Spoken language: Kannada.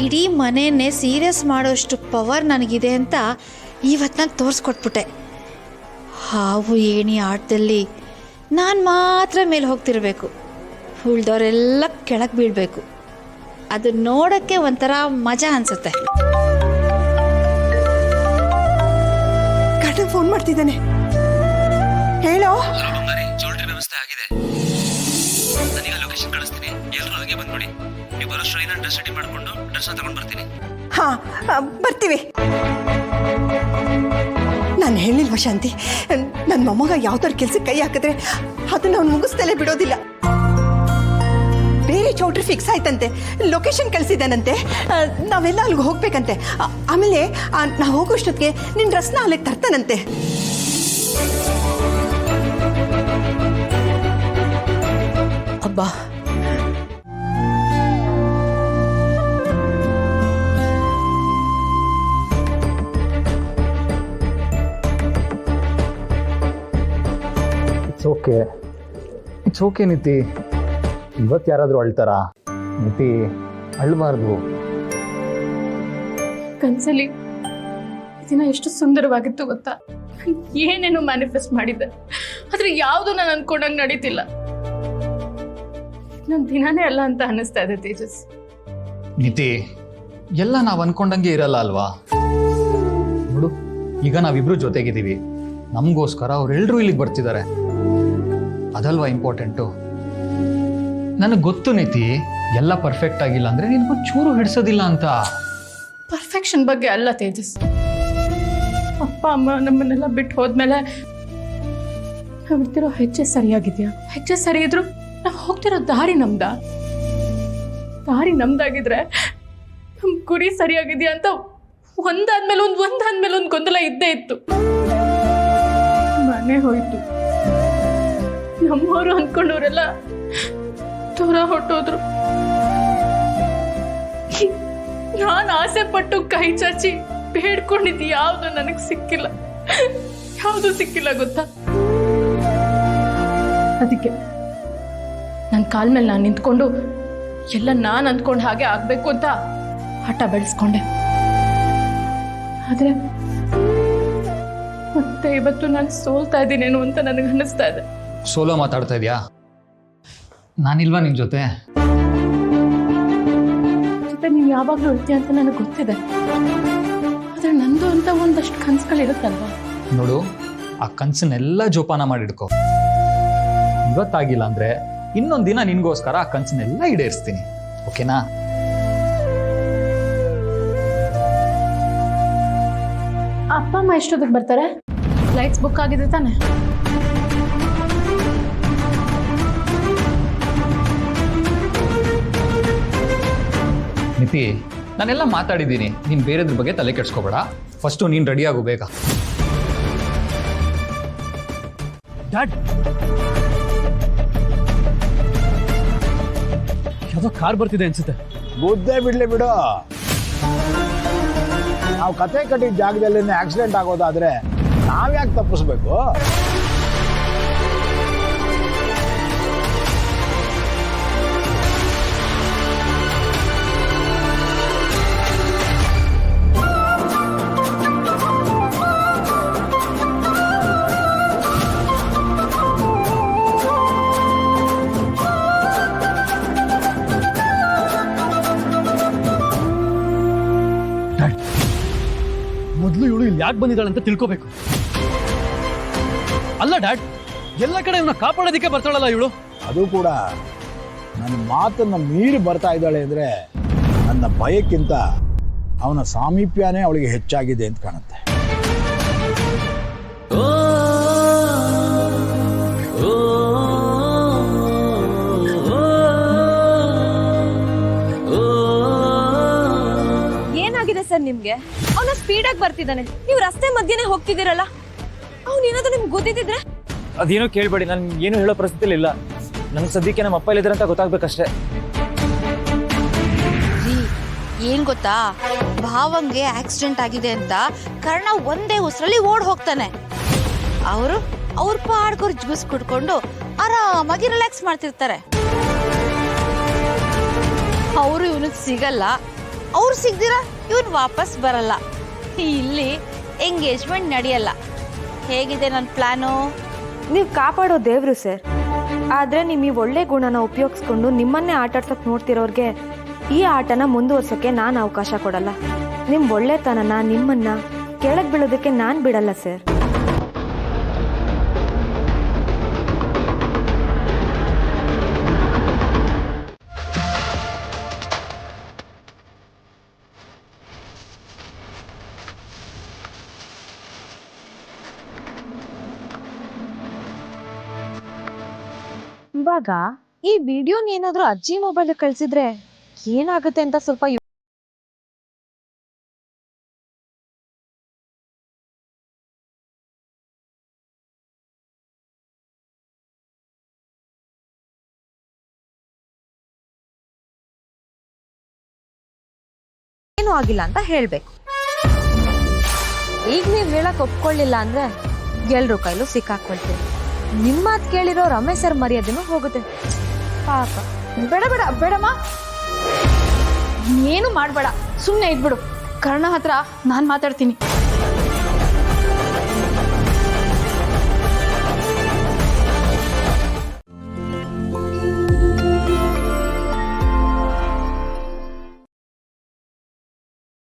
ಇಡೀ ಮನೆಯನ್ನೇ ಸೀರಿಯಸ್ ಮಾಡೋಷ್ಟು ಪವರ್ ನನಗಿದೆ ಅಂತ ಇವತ್ತು ನಾನು ತೋರಿಸ್ಕೊಟ್ಬಿಟ್ಟೆ. ಹಾವು ಏಣಿ ಆಟದಲ್ಲಿ ನಾನು ಮಾತ್ರ ಮೇಲೆ ಹೋಗ್ತಿರ್ಬೇಕು, ಉಳ್ದವರೆಲ್ಲ ಕೆಳಗೆ ಬೀಳಬೇಕು. ಅದು ನೋಡೋಕ್ಕೆ ಒಂಥರ ಮಜಾ ಅನಿಸುತ್ತೆ. ಗಂಡ ಫೋನ್ ಮಾಡ್ತಿದ್ದಾನೆ, ಹೇಳೋ. ಜೋಲ್ಟ್ರಿ ವ್ಯವಸ್ಥೆ ಆಗಿದೆ, ನಾನೀಗ ಲೊಕೇಶನ್ ಕಳಿಸ್ತೀನಿ, ಎಲ್ಲರೂ ಅಲ್ಲಿಗೆ ಬಂದ್ಬಿಡಿ. ನೀವು ಬರೋಷ್ಟ್ರಲ್ಲಿ ನಾನು ಡ್ರೆಸ್ ರೆಡಿ ಮಾಡಿಕೊಂಡು ಡ್ರೆಸ್ನ ತಗೊಂಡು ಬರ್ತೀನಿ. ಹಾ, ಬರ್ತೀವಿ. ನಾನು ಹೇಳಿಲ್ವ ಶಾಂತಿ, ನನ್ನ ಮೊಮ್ಮಗ ಯಾವ ಥರ ಕೆಲ್ಸಕ್ಕೆ ಕೈ ಹಾಕಿದ್ರೆ ಅದನ್ನ ಅವ್ನು ಮುಗಿಸ್ತಲೇ ಬಿಡೋದಿಲ್ಲ. ಬೇರೆ ಚೌಟ್ರಿ ಫಿಕ್ಸ್ ಆಯ್ತಂತೆ, ಲೊಕೇಶನ್ ಕಳಿಸಿದ್ದಾನಂತೆ, ನಾವೆಲ್ಲ ಅಲ್ಲಿಗೆ ಹೋಗ್ಬೇಕಂತೆ. ಆಮೇಲೆ ನಾವು ಹೋಗೋಷ್ಟೊತ್ತಿಗೆ ನಿನ್ನ ಡ್ರೆಸ್ನ ಅಲ್ಲಿಗೆ ತರ್ತಾನಂತೆ. ಅಬ್ಬಾ, ಇಟ್ಸ್ ಓಕೆ ನಿತಿ. ಇವತ್ತು ಯಾರಾದರೂ ಅಳ್ತಾರಾ ನಿತಿ? ಅಳ್ಬಾರ್ದು. ಕನ್ಸಲ್ಲಿ ದಿನ ಎಷ್ಟು ಸುಂದರವಾಗಿತ್ತು ಗೊತ್ತಾ? ಏನೇನು ಮ್ಯಾನಿಫೆಸ್ಟ್ ಮಾಡಿದ್ದೆ, ಆದ್ರೆ ಯಾವುದು ನಾನು ಅನ್ಕೊಂಡಂಗೆ ನಡೀತಿಲ್ಲ. ನನ್ನ ದಿನಾನೇ ಅಲ್ಲ ಅಂತ ಅನ್ನಿಸ್ತಾ ಇದೆ ತೇಜಸ್. ನಿತಿ, ಎಲ್ಲ ನಾವು ಅನ್ಕೊಂಡಂಗೆ ಇರಲ್ಲ ಅಲ್ವಾ? ನೋಡು, ಈಗ ನಾವಿಬ್ರು ಜೊತೆಗಿದ್ದೀವಿ, ನಮಗೋಸ್ಕರ ಅವರೆಲ್ಲರೂ ಇಲ್ಲಿಗೆ ಬರ್ತಿದ್ದಾರೆ, ಅದಲ್ವಾ ಇಂಪಾರ್ಟೆಂಟು. ನನಗೆ ಗೊತ್ತು ನೀತಿ, ಎಲ್ಲ ಪರ್ಫೆಕ್ಟ್ ಆಗಿಲ್ಲ ಅಂದ್ರೆ ನಿನ್ಗೂ ಚೂರು ಹಿಡಿಸೋದಿಲ್ಲ ಅಂತ. ಪರ್ಫೆಕ್ಷನ್ ಬಗ್ಗೆ ಅಲ್ಲ ತೇಜಸ್, ಅಪ್ಪ ಅಮ್ಮ ನಮ್ಮನ್ನೆಲ್ಲ ಬಿಟ್ಟು ಹೋದ್ಮೇಲೆ ನಾವಿರ್ತಿರೋ ಹೆಜ್ಜೆ ಸರಿಯಾಗಿದ್ಯಾ? ಹೆಜ್ಜೆ ಸರಿ ಇದ್ರು ನಾವು ಹೋಗ್ತಿರೋ ದಾರಿ ನಮ್ದಾಗಿದ್ರೆ ನಮ್ ಗುರಿ ಸರಿಯಾಗಿದ್ಯಾ ಅಂತ ಒಂದಾದ್ಮೇಲೆ ಒಂದು ಗೊಂದಲ ಇದ್ದೇ ಇತ್ತು. ಮನೆ ಹೋಯ್ತು, ನಮ್ಮವರು ಅನ್ಕೊಂಡವ್ರೆಲ್ಲ ದೂರ ಹೊಟ್ಟೋದ್ರು. ನಾನು ಆಸೆ ಪಟ್ಟು ಕೈ ಚಾಚಿ ಬೇಡ್ಕೊಂಡಿದ್ದು ಯಾವುದು ನನಗೆ ಸಿಕ್ಕಿಲ್ಲ, ಯಾವುದು ಸಿಕ್ಕಿಲ್ಲ ಗೊತ್ತಾ? ಅದಕ್ಕೆ ನನ್ನ ಕಾಲ ಮೇಲೆ ನಾನು ನಿಂತ್ಕೊಂಡು ಎಲ್ಲ ನಾನು ಅಂದ್ಕೊಂಡು ಹಾಗೆ ಆಗ್ಬೇಕು ಅಂತ ಹಠ ಬೆಳೆಸ್ಕೊಂಡೆ. ಆದ್ರೆ ಮತ್ತೆ ಇವತ್ತು ನಾನು ಸೋಲ್ತಾ ಇದ್ದೀನೇನು ಅಂತ ನನಗೆ ಅನ್ನಿಸ್ತಾ ಇದೆ. ಸೋಲೋ ಮಾತಾಡ್ತಾ ಇದೆಯಾ? ನಾನಿಲ್ವಾ ನಿನ್ ಜೊತೆ? ನೀವು ಯಾವಾಗಲೂ ಇರ್ತೀಯ ಅಂತ ನನಗೆ ಗೊತ್ತಿದೆ, ಆದ್ರೆ ನಂದು ಅಂತ ಒಂದಷ್ಟು ಕನಸುಗಳಿರುತ್ತಲ್ವಾ? ನೋಡು, ಆ ಕನ್ಸನ್ನೆಲ್ಲ ಜೋಪಾನ ಮಾಡಿಡ್ಕೊ. ಇವತ್ತಾಗಿಲ್ಲ ಅಂದ್ರೆ ಇನ್ನೊಂದು ದಿನ ನಿನ್ಗೋಸ್ಕರ ಆ ಕನ್ಸನ್ನೆಲ್ಲ ಈಡೇರಿಸ್ತೀನಿ, ಓಕೆನಾ? ಅಪ್ಪ ಅಮ್ಮ ಎಷ್ಟೊತ್ತಿಗೆ ಬರ್ತಾರೆ? ಫ್ಲೈಟ್ಸ್ ಬುಕ್ ಆಗಿದೆ ತಾನೆ? ನಿತಿ, ನಾನೆಲ್ಲ ಮಾತಾಡಿದ್ದೀನಿ, ನೀನು ಬೇರೆದ್ರ ಬಗ್ಗೆ ತಲೆ ಕೆಡ್ಸ್ಕೋಬೇಡ. ಫಸ್ಟು ನೀನು ರೆಡಿ ಆಗು ಬೇಗ. ಡ್ಯಾಡ್, ಯಾವುದೋ ಕಾರ್ ಬರ್ತಿದೆ ಅನ್ಸುತ್ತೆ. ಬುದ್ಧೇ ಬಿಡ್ಲಿ ಬಿಡು. ನಾವು ಕತೆ ಕಟ್ಟಿದ ಜಾಗದಲ್ಲಿ ಆಕ್ಸಿಡೆಂಟ್ ಆಗೋದಾದ್ರೆ ನಾವ್ಯಾಕೆ ತಪ್ಪಿಸ್ಬೇಕು? ಮೊದಲು ಇವಳು ಇಲ್ಲಿ ಯಾಕೆ ಬಂದಿದ್ದಾಳೆ ಅಂತ ತಿಳ್ಕೋಬೇಕು. ಅಲ್ಲ ಡ್ಯಾಡ್, ಎಲ್ಲ ಕಡೆ ಇವನ್ನ ಕಾಪಾಡೋದಕ್ಕೆ ಬರ್ತಾಳಲ್ಲ ಇವಳು. ಅದು ಕೂಡ ನನ್ನ ಮಾತನ್ನ ಮೀರಿ ಬರ್ತಾ ಇದ್ದಾಳೆ ಅಂದ್ರೆ ನನ್ನ ಭಯಕ್ಕಿಂತ ಅವನ ಸಾಮೀಪ್ಯನೇ ಅವಳಿಗೆ ಹೆಚ್ಚಾಗಿದೆ ಅಂತ ಕಾಣುತ್ತೆ. ಏನಾಗಿದೆ ಸರ್ ನಿಮ್ಗೆ? ಅವನ ಸ್ಪೀಡಾಗಿ ಬರ್ತಿದ್ದಾನೆ, ನೀವು ರಸ್ತೆ ಮಧ್ಯನೇ ಹೋಗ್ತಿದ್ದೀರಲ್ಲ, ಅವನೇನಾದ್ರೂ ನಿಮ್ಗೆ ಗೊತ್ತಿದ್ರೆ? ಅದೇನೋ ಕೇಳ್ಬೇಡಿ, ನಾನು ಏನು ಹೇಳೋ ಪರಿಸ್ಥಿತಿಲಿ ಇಲ್ಲ. ನನ್ಗೆ ಸದ್ಯಕ್ಕೆ ನಮ್ಮ ಅಪ್ಪ ಇಲ್ಲಿದ್ರೆ ಅಂತ ಗೊತ್ತಾಗ್ಬೇಕಷ್ಟೇ. ಏನ್ ಗೊತ್ತಾ, ಭಾವಂಗೆ ಆಕ್ಸಿಡೆಂಟ್ ಆಗಿದೆ ಅಂತ ಕರ್ಣ ಒಂದೇ ಉಸಿರಲ್ಲಿ ಓಡ್ ಹೋಗ್ತಾನೆ. ಅವ್ರ ಪಾಡ್ಕೋರ್ ಜ್ಯೂಸ್ ಕುಡ್ಕೊಂಡು ಆರಾಮಾಗಿ ರಿಲ್ಯಾಕ್ಸ್ ಮಾಡ್ತಿರ್ತಾರೆ. ಅವರು ಇವನಿಗೆ ಸಿಗಲ್ಲ, ಅವ್ರು ಸಿಗ್ದಿರ ಇವ್ನು ವಾಪಸ್ ಬರಲ್ಲ. ಇಲ್ಲಿ ಎಂಗೇಜ್ಮೆಂಟ್ ನಡೆಯಲ್ಲ. ಹೇಗಿದೆ ನನ್ನ ಪ್ಲಾನು? ನೀವು ಕಾಪಾಡೋ ದೇವ್ರು ಸರ್. ಆದ್ರೆ ನಿಮ್ ಈ ಒಳ್ಳೆ ಗುಣನ ಉಪಯೋಗಿಸ್ಕೊಂಡು ನಿಮ್ಮನ್ನೇ ಆಟಾಡ್ಸಕ್ ನೋಡ್ತಿರೋರ್ಗೆ ಈ ಆಟನ ಮುಂದುವರ್ಸಕ್ಕೆ ನಾನು ಅವಕಾಶ ಕೊಡಲ್ಲ. ನಿಮ್ ಒಳ್ಳೆತನನ ನಿಮ್ಮನ್ನ ಕೆಳಗ್ ಬೀಳೋದಕ್ಕೆ ನಾನ್ ಬಿಡಲ್ಲ ಸರ್. ಇವಾಗ ಈ ವಿಡಿಯೋನ ಏನಾದ್ರೂ ಅಜ್ಜಿ ಮೊಬೈಲ್ ಕಳ್ಸಿದ್ರೆ ಏನಾಗುತ್ತೆ ಅಂತ ಸ್ವಲ್ಪ ಏನೂ ಆಗಿಲ್ಲ ಅಂತ ಹೇಳ್ಬೇಕು. ಈಗ ನೀವ್ ಹೇಳಕ್ ಒಪ್ಕೊಳ್ಳಿಲ್ಲ ಅಂದ್ರೆ ಎಲ್ರೂ ಕೈಲೂ ಸಿಕ್ಕಾಕೊಳ್ತೀವಿ. ನಿಮ್ಮ ಮಾತು ಕೇಳಿರೋ ರಮೇಶ್ ಸರ್ ಮರ್ಯಾದೆನೂ ಹೋಗುತ್ತೆ ಪಾಪ. ಬೇಡ ಬೇಡ ಬೇಡಮ್ಮ, ಏನು ಮಾಡಬೇಡ, ಸುಮ್ಮನೆ ಇದ್ಬಿಡು. ಕರ್ಣ ಹತ್ರ ನಾನು ಮಾತಾಡ್ತೀನಿ.